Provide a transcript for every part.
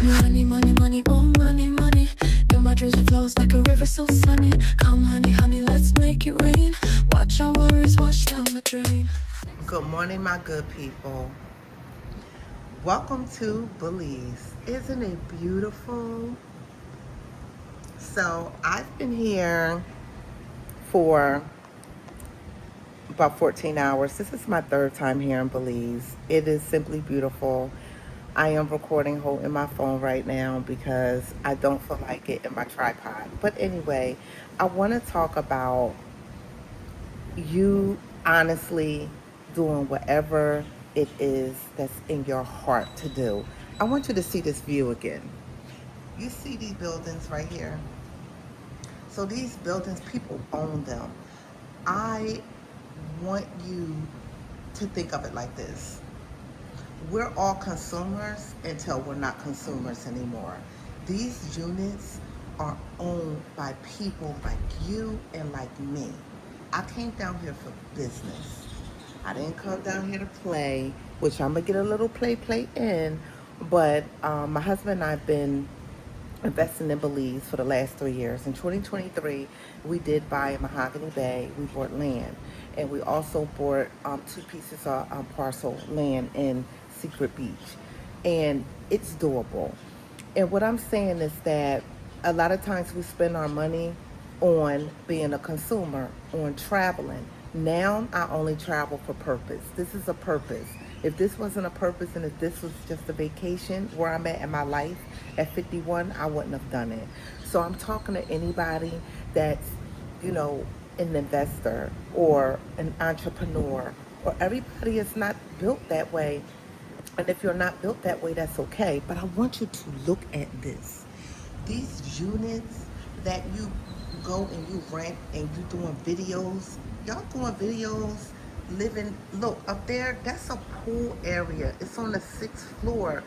Money, money, money, oh money, money. Feel my dreams flows like a river so sunny. Come honey, honey, let's make it rain. Watch our worries wash down the drain. Good morning, my good people. Welcome to Belize. Isn't it beautiful? So, I've been here for about 14 hours. This is my third time here in Belize. It is simply beautiful. I am recording holding my phone right now because I don't feel like it in my tripod. But anyway, I want to talk about you honestly doing whatever it is that's in your heart to do. I want you to see this view again. You see these buildings right here? So these buildings, people own them. I want you to think of it like this. We're all consumers until we're not consumers anymore. These units are owned by people like you and like me. I came down here for business. I didn't come down here to play, which I'm gonna get a little play in, but my husband and I have been investing in Belize for the last 3 years. In 2023, we did buy in Mahogany Bay. We bought land, and we also bought two pieces of parcel land in Secret Beach, and it's doable. And what I'm saying is that a lot of times we spend our money on being a consumer, on traveling. Now I only travel for purpose. This is a purpose. If this wasn't a purpose and if this was just a vacation where I'm at in my life at 51, I wouldn't have done it. So I'm talking to anybody that's, an investor or an entrepreneur, or everybody is not built that way. And if you're not built that way, that's okay. But I want you to look at this. These units that you go and you rent and you doing videos, y'all doing videos, living, look, up there, that's a pool area. It's on the 6th floor.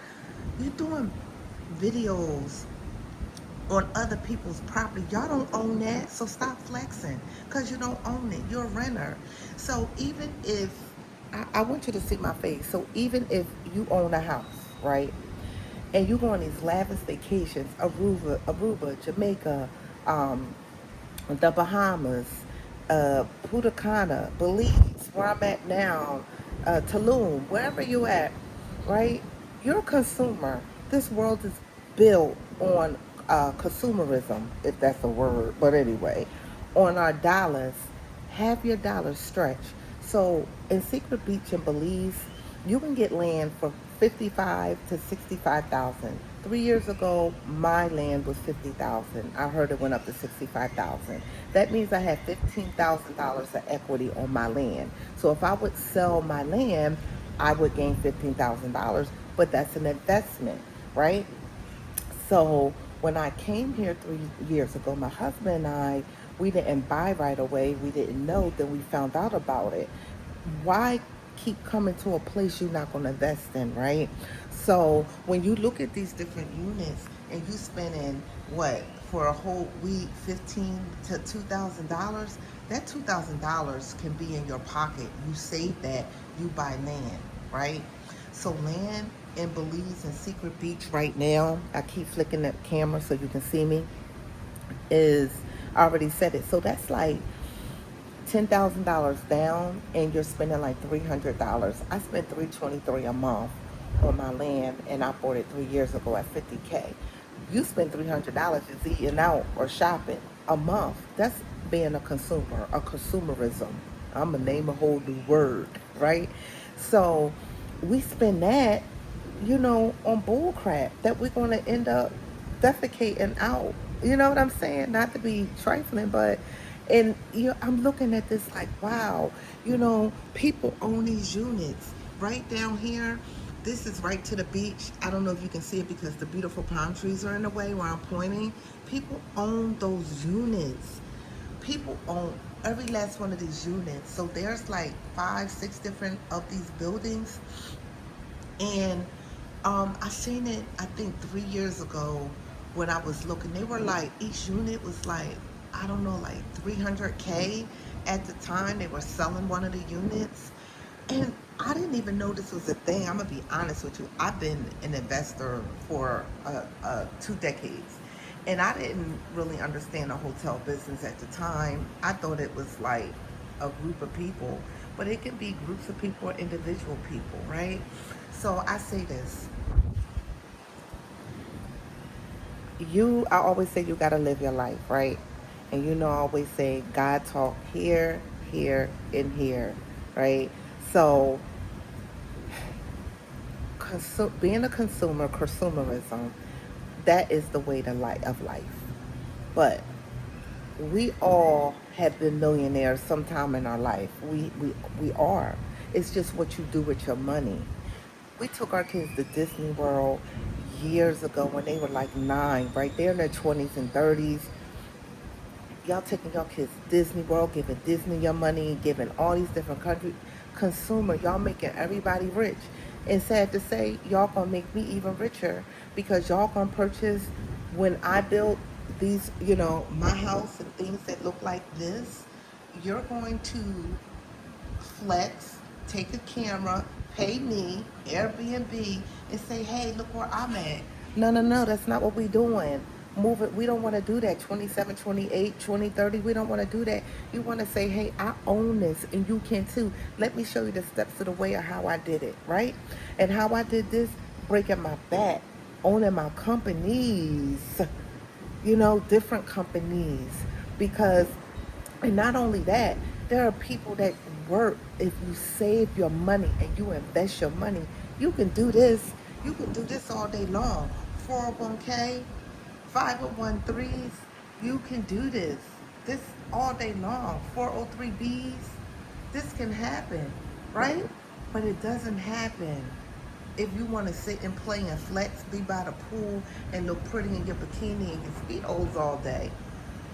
You doing videos on other people's property. Y'all don't own that, so stop flexing because you don't own it. You're a renter. So even if, I want you to see my face. So even if you own a house, right, and you go on these lavish vacations, Aruba, Jamaica, the Bahamas, Punta Cana, Belize, where I'm at now, Tulum, wherever you at, right? You're a consumer. This world is built on consumerism, if that's a word. But anyway, on our dollars, have your dollars stretch. So in Secret Beach in Belize, you can get land for 55 to 65,000. 3 years ago, my land was 50,000. I heard it went up to 65,000. That means I had $15,000 of equity on my land. So if I would sell my land, I would gain $15,000. But that's an investment, right? So when I came here 3 years ago, my husband and I, we didn't buy right away. We didn't know. Then we found out about it. Why keep coming to a place you're not going to invest in, right? So when you look at these different units and you spending what for a whole week, $15 to $2,000, that $2,000 can be in your pocket. You save that, you buy land, right? So land in Belize and Secret Beach right now, I keep flicking the camera so you can see me, is, I already said it. So that's like $10,000 down, and you're spending like $300. I spent $323 a month on my land, and I bought it 3 years ago at $50K. You spend $300 just eating out or shopping a month. That's being a consumer, a consumerism. I'm gonna name a whole new word, right? So we spend that, on bull crap that we're gonna end up defecating out. You know what I'm saying? Not to be trifling, but I'm looking at this like, wow, people own these units right down here. This is right to the beach. I don't know if you can see it because the beautiful palm trees are in the way where I'm pointing. People own those units. People own every last one of these units. So there's like 5, 6 different of these buildings. And I seen it, I think 3 years ago when I was looking. They were like, each unit was like, I don't know, like 300K at the time. They were selling one of the units. And I didn't even know this was a thing. I'm gonna be honest with you. I've been an investor for 2 decades, and I didn't really understand the hotel business at the time. I thought it was like a group of people, but it can be groups of people or individual people, right? So I say this: I always say you gotta live your life, right? And I always say God talk here, here, and here, right? So being a consumerism, that is the way of life. But we all have been millionaires sometime in our life. We are. It's just what you do with your money. We took our kids to Disney World years ago when they were like 9, right? They're in their 20s and 30s. Y'all taking y'all kids to Disney World, giving Disney your money, giving all these different countries. Consumer, y'all making everybody rich. And sad to say, y'all gonna make me even richer because y'all gonna purchase when I build these, my house and things that look like this, you're going to flex, take a camera, pay me, Airbnb, and say, hey, look where I'm at. No, no, no, that's not what we doing. Move it. We don't want to do that. 27, 28, 20, 30. We don't want to do that. You want to say, hey, I own this and you can too. Let me show you the steps of the way of how I did it, right? And how I did this, breaking my back, owning my companies, different companies. Because, and not only that, there are people that work. If you save your money and you invest your money, you can do this. You can do this all day long. 401k, 501(k)s, you can do this all day long. 403(b)s, this can happen, right? But it doesn't happen if you want to sit and play and flex, be by the pool and look pretty in your bikini and your speedos all day,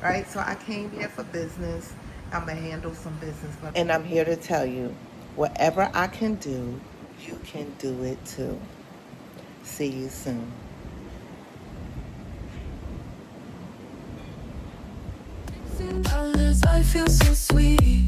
right? So I came here for business. I'm gonna handle some business, and I'm here to tell you, whatever I can do, you can do it too. See you soon. $10, I feel so sweet.